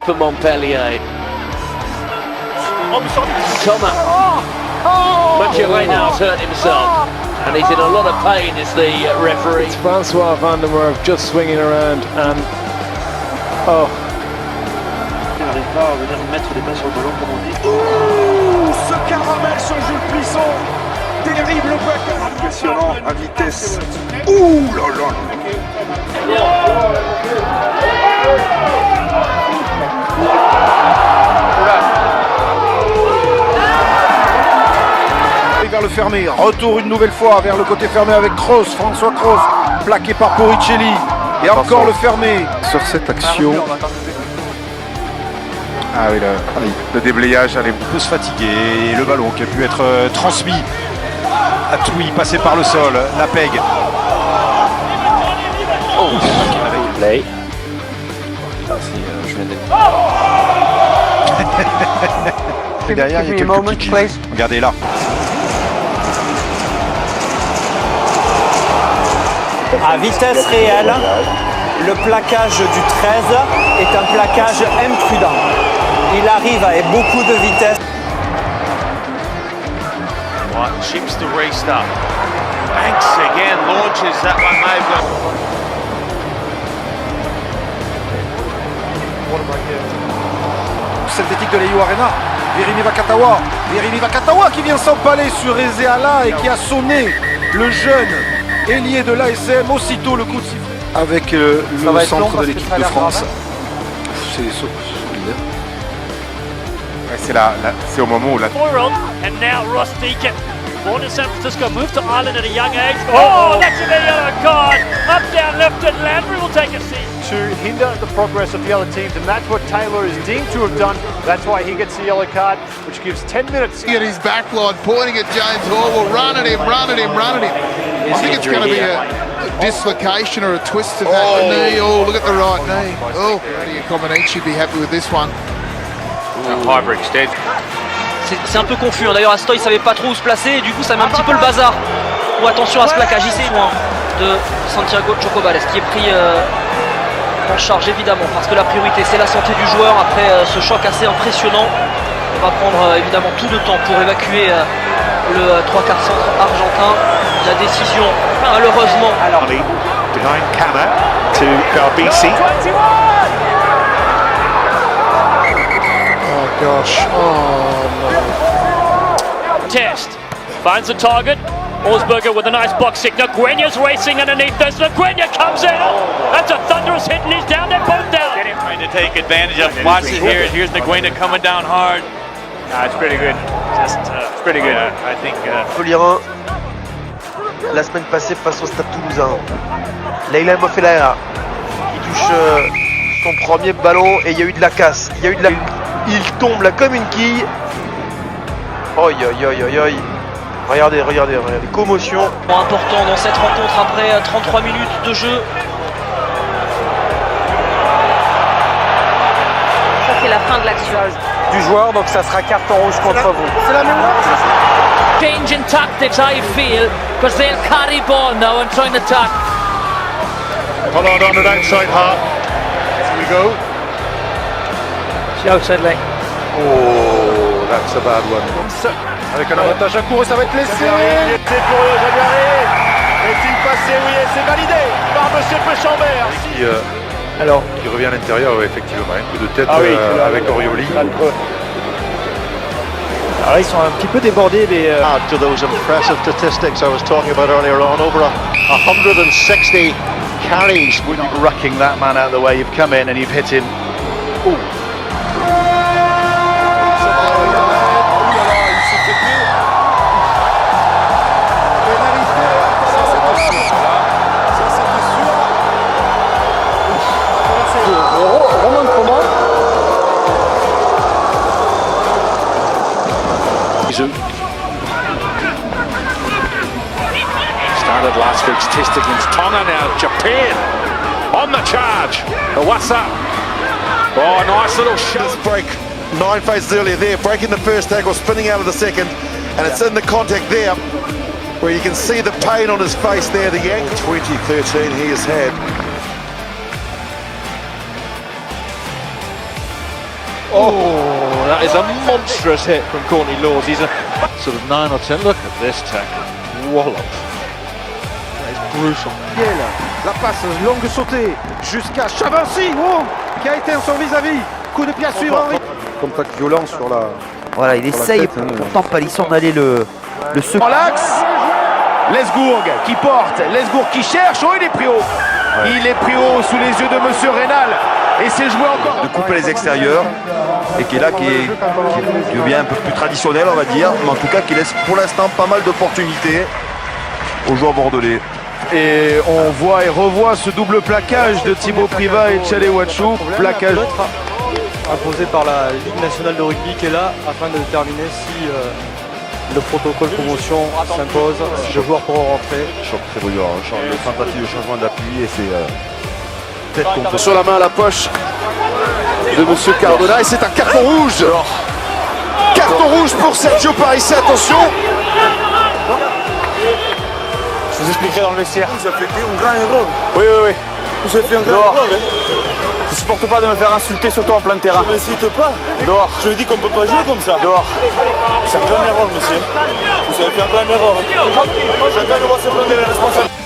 For Montpellier. Thomas. Maturena has hurt himself. And he's in a lot of pain as the referee. It's Francois van der Merwe just swinging around and... Oh. Ce caramel, ce Jules Plisson. Terrible backer. Impressionnant à vitesse. Ouh là là. Vers le fermé, retour une nouvelle fois vers le côté fermé avec Kroos, François Kroos, plaqué par Poricelli, et encore le fermé. Sur cette action. Ah oui, le déblayage allait. On peut se fatiguer, et le ballon qui a pu être transmis à Touy, passé par le sol, la peg. Oh, play. Et derrière, il y a quelques petits. Regardez là. À vitesse réelle, le plaquage du 13 est un plaquage imprudent. Il arrive avec beaucoup de vitesse. Chips to restart. Banks again launches that one. Synthétique de l'Eyo Arena, Virimi Vakatawa qui vient s'empaler sur Ezeala et qui a sonné le jeune ailier de l'ASM aussitôt le coup de sifflet. Avec le centre de l'équipe de France. C'est solide. C'est au moment où la... And now Ross Deacon. Born in San Francisco, moved to Ireland at a young age. Oh, that's a yellow card. Up, down, left, and Landry will take a seat. To hinder the progress of the other teams, and that's what Taylor is deemed to have done. That's why he gets the yellow card, which gives 10 minutes. At his back line, pointing at James Hall. Well, run at him. I think it's going to be a dislocation or a twist of that knee. Oh, look at the right knee. Oh, Comaneci should be happy with this one. Hybrid dead. C'est un peu confus, hein. D'ailleurs Astoy savait pas trop où se placer et du coup ça met un petit peu le bazar. Ou attention à ce plaquage ici de Santiago Chocobales qui est pris en charge évidemment parce que la priorité c'est la santé du joueur après ce choc assez impressionnant. On va prendre évidemment tout le temps pour évacuer le 3/4 centre argentin. La décision malheureusement. Alors behind Kama to Garbisi. Gosh, oh no. Test. Finds the target. Osberger with a nice box kick. Nguyen's racing underneath this. Nguyen comes in. That's a thunderous hit and he's down. They're both down. Trying to take advantage of it. Watch it here. Here's Nguyen coming down hard. It's pretty good. It's pretty good. I think. Folierin, la semaine passée face au Stade Toulousain. Leila Mofelaera qui touche son premier ballon et il y a eu de la casse. Il tombe là comme une quille. Oi. Regardez. Commotion. Important dans cette rencontre après 33 minutes de jeu. Ça c'est la fin de l'action. Du joueur, donc ça sera carton rouge contre vous. C'est la mémoire. Change in tactics, I feel, because they'll carry ball now and try and attack. Pollard on the outside half. Here we go. Outside leg. Oh, that's a bad one. Avec un avantage à court et ça va être laissé. C'est pour January. Est-il passé? Oui, et c'est validé par Monsieur Pechambert. Alors, qui revient à l'intérieur, ouais, effectivement. Un coup de tête avec Orioli. Alors ils sont un petit peu débordés les. To those impressive statistics I was talking about earlier on, over 160 carries. Rucking that man out of the way. You've come in and you've hit him. Ooh. Started last week's test against Tonga, now Japan on the charge. But what's that? Oh, nice little shot. This break 9 phases earlier there, breaking the first tackle, spinning out of the second, and it's in the contact there where you can see the pain on his face there. The yank 2013 he has had. Oh, that is a monstrous hit from Courtney Lawes. He's a sort of 9 or 10. Look at this tackle. Wallop. That is brutal. La passe longue sautée jusqu'à Chavancy, qui a été en son vis-à-vis. Coup de pied à suivre Henri. Contact violent sur la. Voilà, il essaye pourtant Palisson d'aller le secouer. Dans l'axe, Lesgourg qui porte, Lesgourg qui cherche, oh il est pris haut. Il est pris haut sous les yeux de Monsieur Rénal. Et c'est joué encore. De couper les extérieurs et qui est là, qui devient un peu plus traditionnel on va dire, mais en tout cas qui laisse pour l'instant pas mal d'opportunités aux joueurs bordelais. Et on voit et revoit ce double plaquage de Thibaut Privat et Tchale Ouachou. Plaquage imposé par la Ligue nationale de rugby qui est là afin de déterminer si le protocole promotion s'impose, si le joueur pourra rentrer. Choc très bruyant, le tentative de changement d'appui et c'est tête contre. Sur la main à la poche de Monsieur Cardona et c'est un carton rouge. Carton rouge pour Sergio Parisse, attention. Je vous expliquerai dans le vestiaire. Vous avez fait un grand erreur. Oui. Vous avez fait un grand erreur. Je supporte pas de me faire insulter surtout en plein terrain. Je m'incite pas. Dehors. Je dis qu'on peut pas jouer comme ça. Dehors. C'est un grand erreur, monsieur. Vous avez fait un grand erreur. Chacun doit se prendre les responsables.